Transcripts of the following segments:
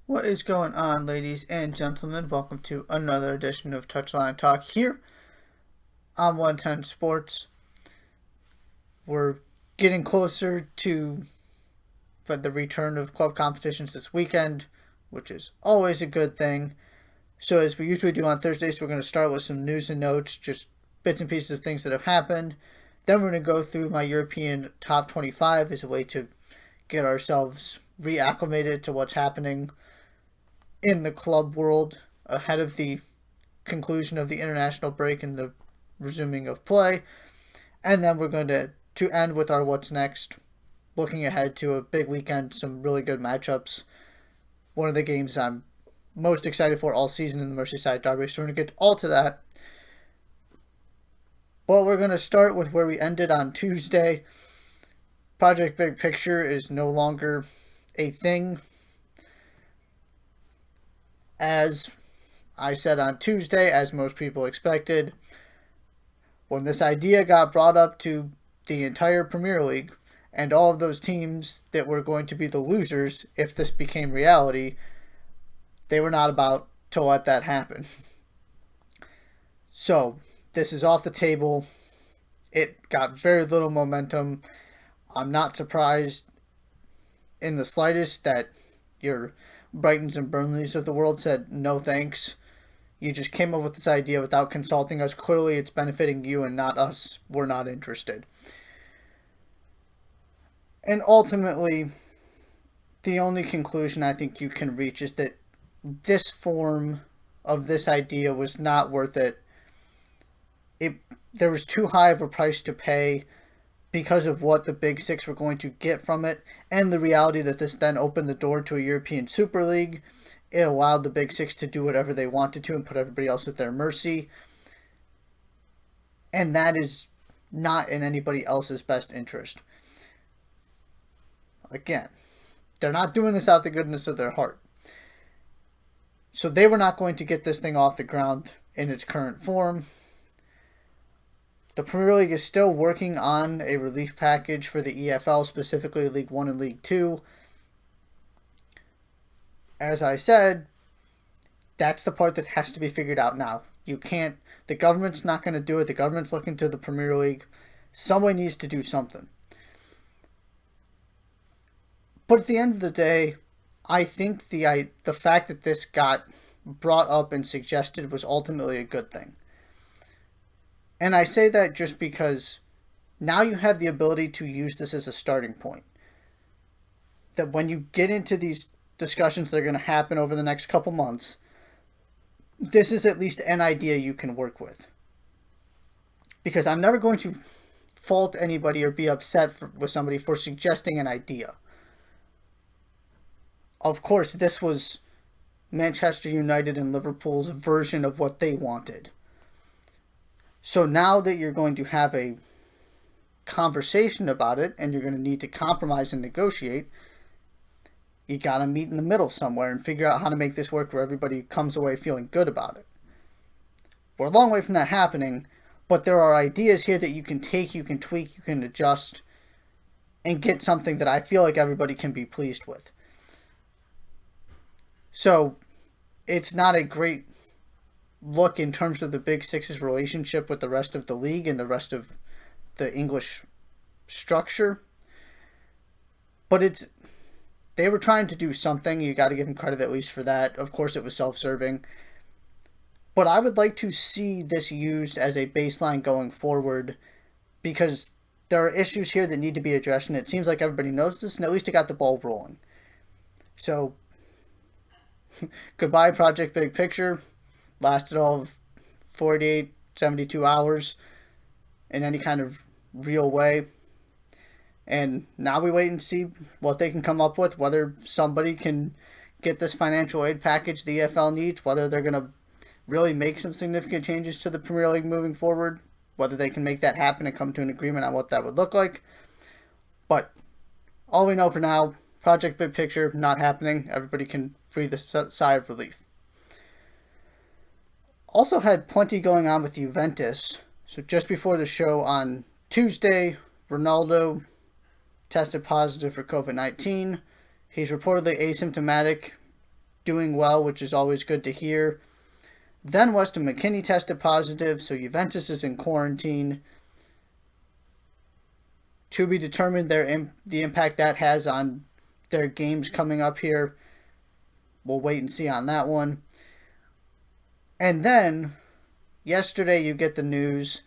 What is going on, ladies and gentlemen? Welcome to another edition of Touchline Talk here on 110 Sports. We're getting closer to the return of club competitions this weekend, which is always a good thing. So as we usually do on Thursdays, we're going to start with some news and notes, just bits and pieces of things that have happened. Then we're going to go through my European top 25 as a way to get ourselves reacclimated to what's happening in the club world ahead of the conclusion of the international break and the resuming of play. And then we're going to end with our what's next, looking ahead to a big weekend, some really good matchups. One of the games I'm most excited for all season in the Merseyside Derby, so we're going to get all to that. But we're going to start with where we ended on Tuesday. Project Big Picture is no longer a thing. As I said on Tuesday, as most people expected, when this idea got brought up to the entire Premier League and all of those teams that were going to be the losers if this became reality, they were not about to let that happen. So, this is off the table. It got very little momentum. I'm not surprised in the slightest that your Brightons and Burnleys of the world said no thanks. You just came up with this idea without consulting us. Clearly it's benefiting you and not us. We're not interested. And ultimately, the only conclusion I think you can reach is that this form of this idea was not worth it. There was too high of a price to pay because of what the Big Six were going to get from it, and the reality that this then opened the door to a European Super League. It allowed the Big Six to do whatever they wanted to and put everybody else at their mercy. And that is not in anybody else's best interest. Again, they're not doing this out the goodness of their heart. So they were not going to get this thing off the ground in its current form. The Premier League is still working on a relief package for the EFL, specifically League 1 and League 2. As I said, that's the part that has to be figured out now. The government's not going to do it. The government's looking to the Premier League. Someone needs to do something. But at the end of the day, I think the fact that this got brought up and suggested was ultimately a good thing. And I say that just because now you have the ability to use this as a starting point. That when you get into these discussions that are going to happen over the next couple months, this is at least an idea you can work with. Because I'm never going to fault anybody or be upset with somebody for suggesting an idea. Of course, this was Manchester United and Liverpool's version of what they wanted. So now that you're going to have a conversation about it and you're going to need to compromise and negotiate, you got to meet in the middle somewhere and figure out how to make this work where everybody comes away feeling good about it. We're a long way from that happening, but there are ideas here that you can take, you can tweak, you can adjust, and get something that I feel like everybody can be pleased with. So, it's not a great look in terms of the Big Six's relationship with the rest of the league and the rest of the English structure. But they were trying to do something. You got to give them credit at least for that. Of course, it was self-serving. But I would like to see this used as a baseline going forward because there are issues here that need to be addressed, and it seems like everybody knows this, and at least it got the ball rolling. So, goodbye, Project Big Picture. Lasted all of 48, 72 hours in any kind of real way. And now we wait and see what they can come up with, whether somebody can get this financial aid package the EFL needs, whether they're going to really make some significant changes to the Premier League moving forward, whether they can make that happen and come to an agreement on what that would look like. But all we know for now, Project Big Picture, not happening. Everybody can breathe a sigh of relief. Also had plenty going on with Juventus. So just before the show on Tuesday, Ronaldo tested positive for COVID-19. He's reportedly asymptomatic doing well, which is always good to hear. Then Weston McKennie tested positive, so Juventus is in quarantine. To be determined the impact that has on their games coming up here. We'll wait and see on that one. And then, yesterday you get the news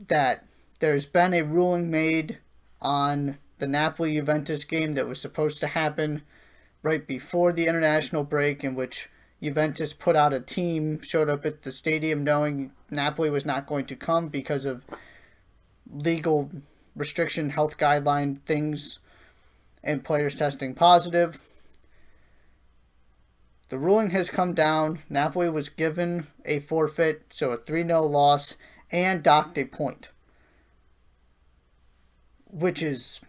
that there's been a ruling made on the Napoli-Juventus game that was supposed to happen right before the international break, in which Juventus put out a team, showed up at the stadium knowing Napoli was not going to come because of legal restriction, health guideline things, and players testing positive. The ruling has come down. Napoli was given a forfeit, so a 3-0 loss, and docked a point, which is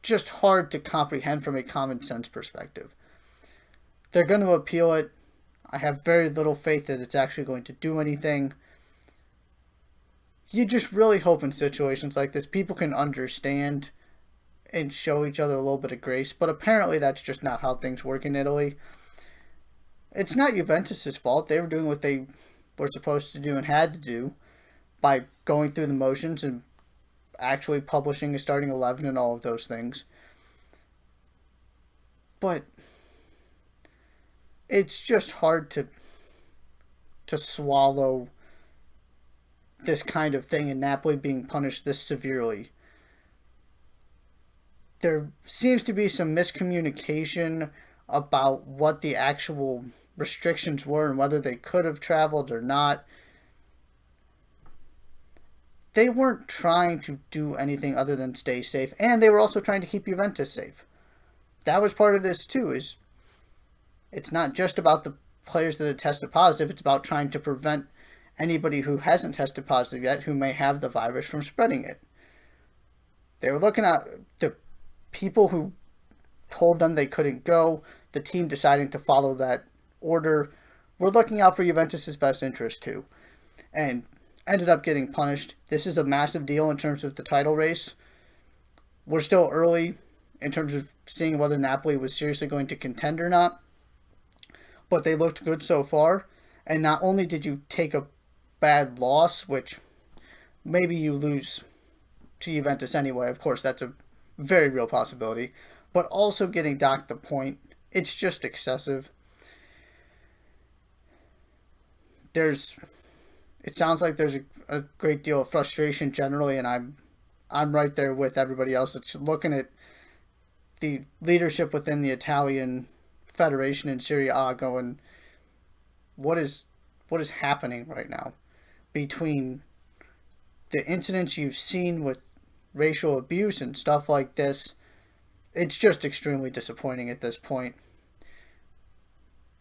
just hard to comprehend from a common sense perspective. They're going to appeal it. I have very little faith that it's actually going to do anything. You just really hope in situations like this people can understand and show each other a little bit of grace, but apparently that's just not how things work in Italy. It's not Juventus' fault. They were doing what they were supposed to do and had to do by going through the motions and actually publishing a starting 11 and all of those things. But it's just hard to swallow this kind of thing and Napoli being punished this severely. There seems to be some miscommunication about what the actual restrictions were and whether they could have traveled or not. They weren't trying to do anything other than stay safe, and they were also trying to keep Juventus safe. That was part of this too, is it's not just about the players that had tested positive, it's about trying to prevent anybody who hasn't tested positive yet who may have the virus from spreading it. They were looking at the people who told them they couldn't go, the team deciding to follow that order. We're looking out for Juventus' best interest too, and ended up getting punished. This is a massive deal in terms of the title race. We're still early in terms of seeing whether Napoli was seriously going to contend or not, but they looked good so far. And not only did you take a bad loss, which maybe you lose to Juventus anyway, of course that's a very real possibility, but also getting docked the point, it's just excessive. It sounds like there's a great deal of frustration generally, and I'm right there with everybody else that's looking at the leadership within the Italian Federation in Serie A going, what is happening right now? Between the incidents you've seen with racial abuse and stuff like this, it's just extremely disappointing at this point.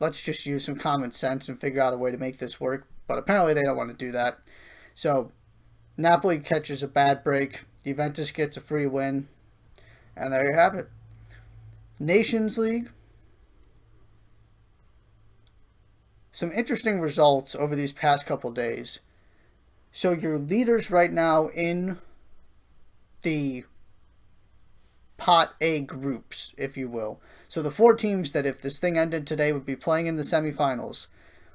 Let's just use some common sense and figure out a way to make this work. But apparently they don't want to do that. So Napoli catches a bad break. Juventus gets a free win. And there you have it. Nations League. Some interesting results over these past couple days. So your leaders right now in the Pot A groups, if you will. So the 4 teams that if this thing ended today would be playing in the semifinals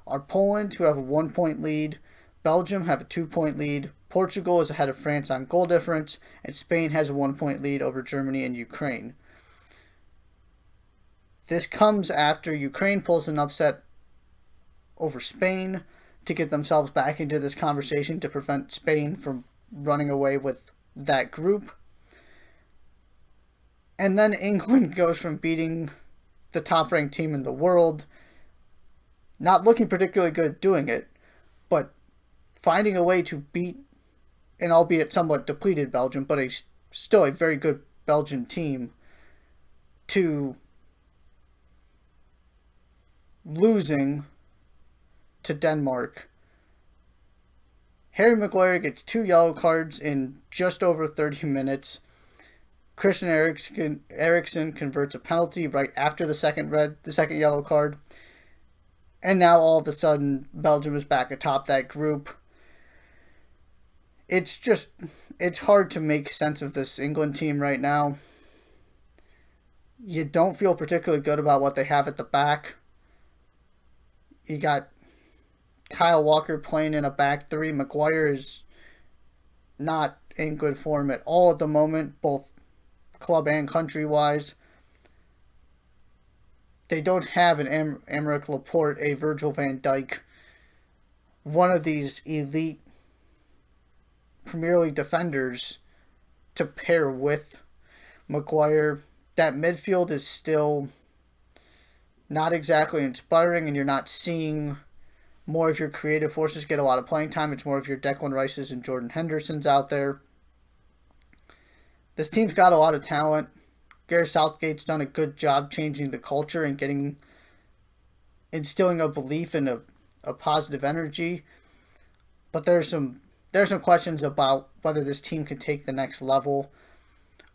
are Poland, who have a 1-point lead, Belgium have a 2-point lead, Portugal is ahead of France on goal difference, and Spain has a 1-point lead over Germany and Ukraine. This comes after Ukraine pulls an upset over Spain to get themselves back into this conversation to prevent Spain from running away with that group. And then England goes from beating the top-ranked team in the world, not looking particularly good doing it, but finding a way to beat an albeit somewhat depleted Belgium, but still a very good Belgian team, to losing to Denmark. Harry Maguire gets 2 yellow cards in just over 30 minutes. Christian Eriksen converts a penalty right after the second yellow card. And now all of a sudden Belgium is back atop that group. It's hard to make sense of this England team right now. You don't feel particularly good about what they have at the back. You got Kyle Walker playing in a back three. Maguire is not in good form at all at the moment, both club and country wise. They don't have an Aymeric Laporte, a Virgil van Dijk, one of these elite Premier League defenders to pair with Maguire. That midfield is still not exactly inspiring, and you're not seeing more of your creative forces get a lot of playing time. It's more of your Declan Rices and Jordan Hendersons out there. This team's got a lot of talent. Gareth Southgate's done a good job changing the culture and instilling a belief in a positive energy. But there's some questions about whether this team can take the next level.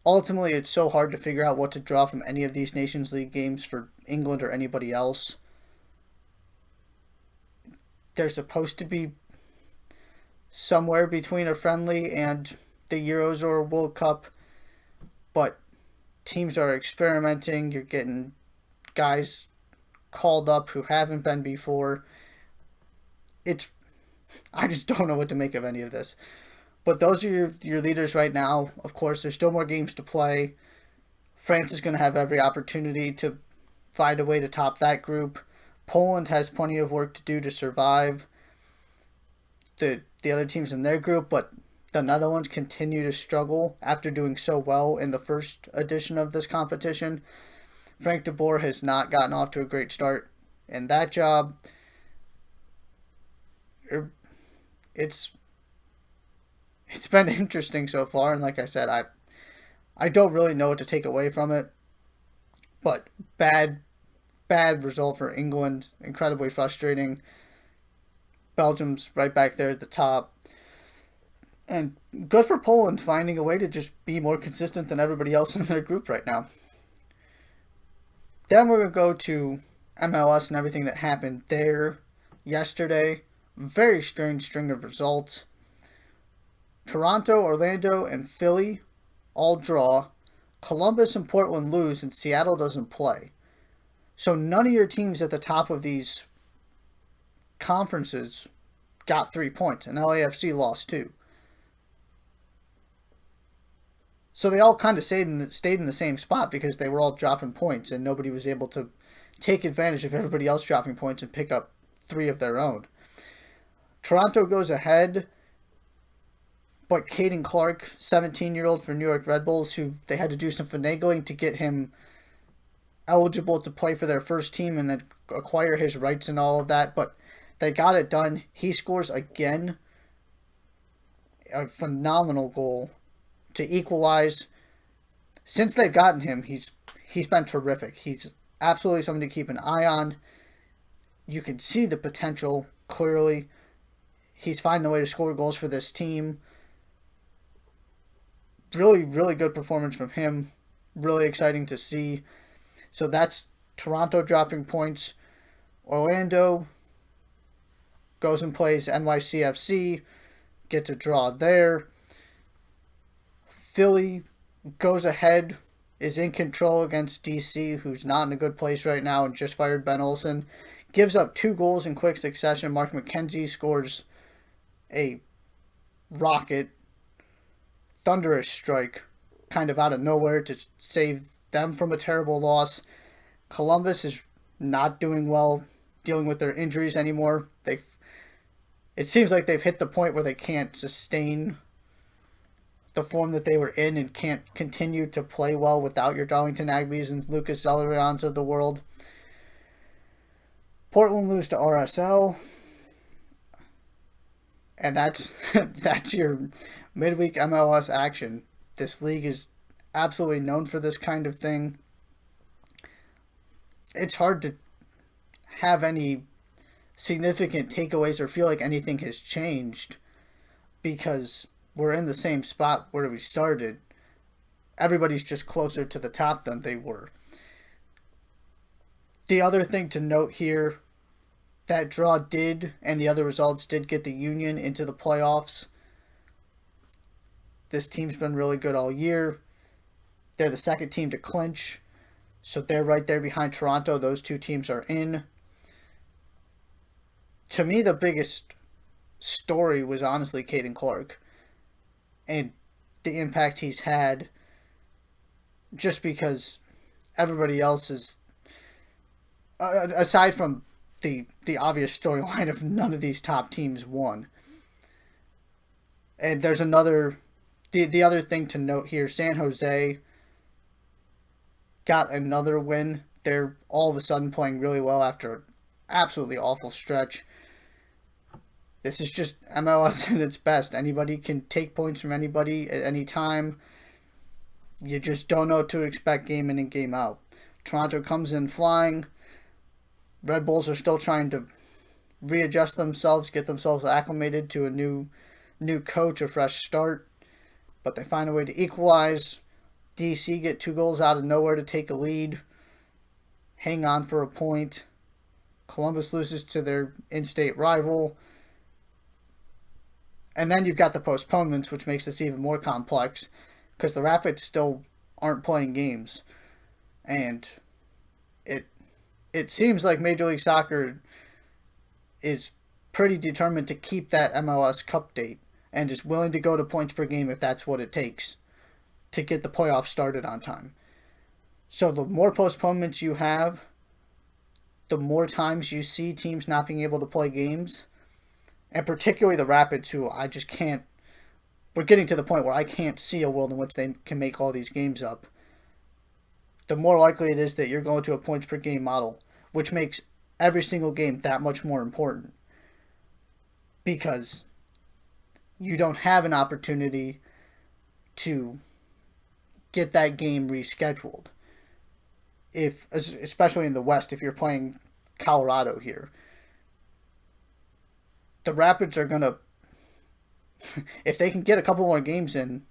Ultimately, it's so hard to figure out what to draw from any of these Nations League games for England or anybody else. They're supposed to be somewhere between a friendly and the Euros or World Cup, but teams are experimenting. You're getting guys called up who haven't been before. I just don't know what to make of any of this. But those are your leaders right now. Of course, there's still more games to play. France is going to have every opportunity to find a way to top that group. Poland has plenty of work to do to survive the other teams in their group, but the Netherlands continue to struggle after doing so well in the first edition of this competition. Frank de Boer has not gotten off to a great start in that job. It's been interesting so far, and like I said, I don't really know what to take away from it. But bad result for England, incredibly frustrating. Belgium's right back there at the top. And good for Poland finding a way to just be more consistent than everybody else in their group right now. Then we're going to go to MLS and everything that happened there yesterday. Very strange string of results. Toronto, Orlando, and Philly all draw. Columbus and Portland lose, and Seattle doesn't play. So none of your teams at the top of these conferences got 3 points, and LAFC lost 2. So they all kind of stayed in the same spot because they were all dropping points, and nobody was able to take advantage of everybody else dropping points and pick up 3 of their own. Toronto goes ahead, but Caden Clark, 17-year-old for New York Red Bulls, who they had to do some finagling to get him eligible to play for their first team and then acquire his rights and all of that, but they got it done. He scores again. A phenomenal goal to equalize. Since they've gotten him, he's been terrific. He's absolutely something to keep an eye on. You can see the potential clearly. He's finding a way to score goals for this team. Really, really good performance from him. Really exciting to see. So that's Toronto dropping points. Orlando goes and plays NYCFC. Gets a draw there. Philly goes ahead, is in control against DC, who's not in a good place right now and just fired Ben Olsen. Gives up 2 goals in quick succession. Mark McKenzie scores a rocket, thunderous strike kind of out of nowhere to save them from a terrible loss. Columbus is not doing well dealing with their injuries anymore. It seems like they've hit the point where they can't sustain the form that they were in and can't continue to play well without your Darlington Agbees and Lucas Zellerans of the world. Portland lose to RSL. And that's your midweek MLS action. This league is absolutely known for this kind of thing. It's hard to have any significant takeaways or feel like anything has changed because we're in the same spot where we started. Everybody's just closer to the top than they were. The other thing to note here, that draw did, and the other results did get the Union into the playoffs. This team's been really good all year. They're the second team to clinch. So they're right there behind Toronto. Those two teams are in. To me, the biggest story was honestly Caden Clark and the impact he's had, just because everybody else is, aside from the obvious storyline of none of these top teams won. And there's the other thing to note here, San Jose got another win. They're all of a sudden playing really well after an absolutely awful stretch. This is just MLS at its best. Anybody can take points from anybody at any time. You just don't know what to expect game in and game out. Toronto comes in flying. Red Bulls are still trying to readjust themselves, get themselves acclimated to a new coach, a fresh start. But they find a way to equalize. DC get 2 goals out of nowhere to take a lead. Hang on for a point. Columbus loses to their in-state rival. And then you've got the postponements, which makes this even more complex, because the Rapids still aren't playing games. And it seems like Major League Soccer is pretty determined to keep that MLS Cup date and is willing to go to points per game if that's what it takes to get the playoffs started on time. So the more postponements you have, the more times you see teams not being able to play games, and particularly the Rapids, who I just can't, we're getting to the point where I can't see a world in which they can make all these games up. The more likely it is that you're going to a points per game model, which makes every single game that much more important, because you don't have an opportunity to get that game rescheduled. Especially in the West, if you're playing Colorado here, the Rapids are going to, if they can get a couple more games in,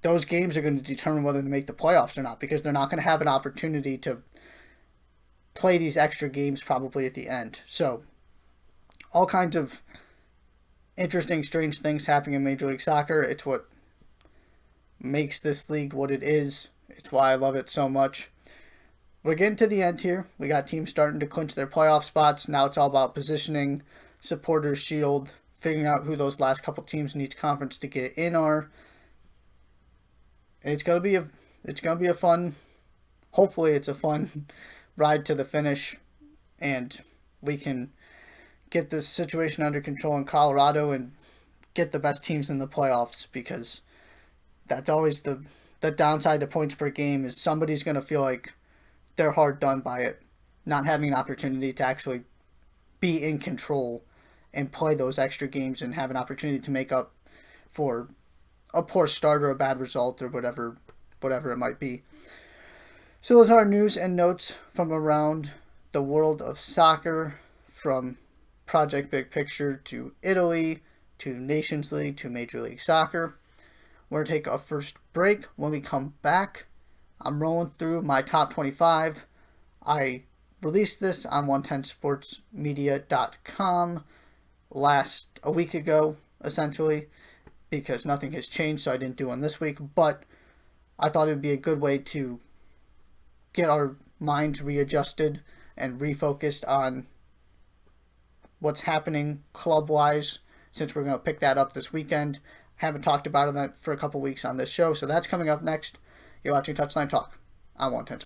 those games are going to determine whether they make the playoffs or not, because they're not going to have an opportunity to play these extra games probably at the end. So all kinds of interesting, strange things happening in Major League Soccer. It's what makes this league what it is. It's why I love it so much. We're getting to the end here. We got teams starting to clinch their playoff spots. Now it's all about positioning, supporters shield, figuring out who those last couple teams in each conference to get in are. And it's gonna be a fun, hopefully it's a fun ride to the finish, and we can get this situation under control in Colorado and get the best teams in the playoffs, because that's always the downside to points per game, is somebody's going to feel like they're hard done by it, not having an opportunity to actually be in control and play those extra games and have an opportunity to make up for a poor start or a bad result or whatever it might be. So those are our news and notes from around the world of soccer, from Project Big Picture to Italy to Nations League to Major League Soccer. We're going to take our first break. When we come back, I'm rolling through my top 25. I released this on 110sportsmedia.com a week ago, essentially, because nothing has changed, so I didn't do one this week. But I thought it would be a good way to get our minds readjusted and refocused on what's happening club-wise, since we're going to pick that up this weekend. Haven't talked about it for a couple weeks on this show, so that's coming up next. You're watching Touchline Talk on 110.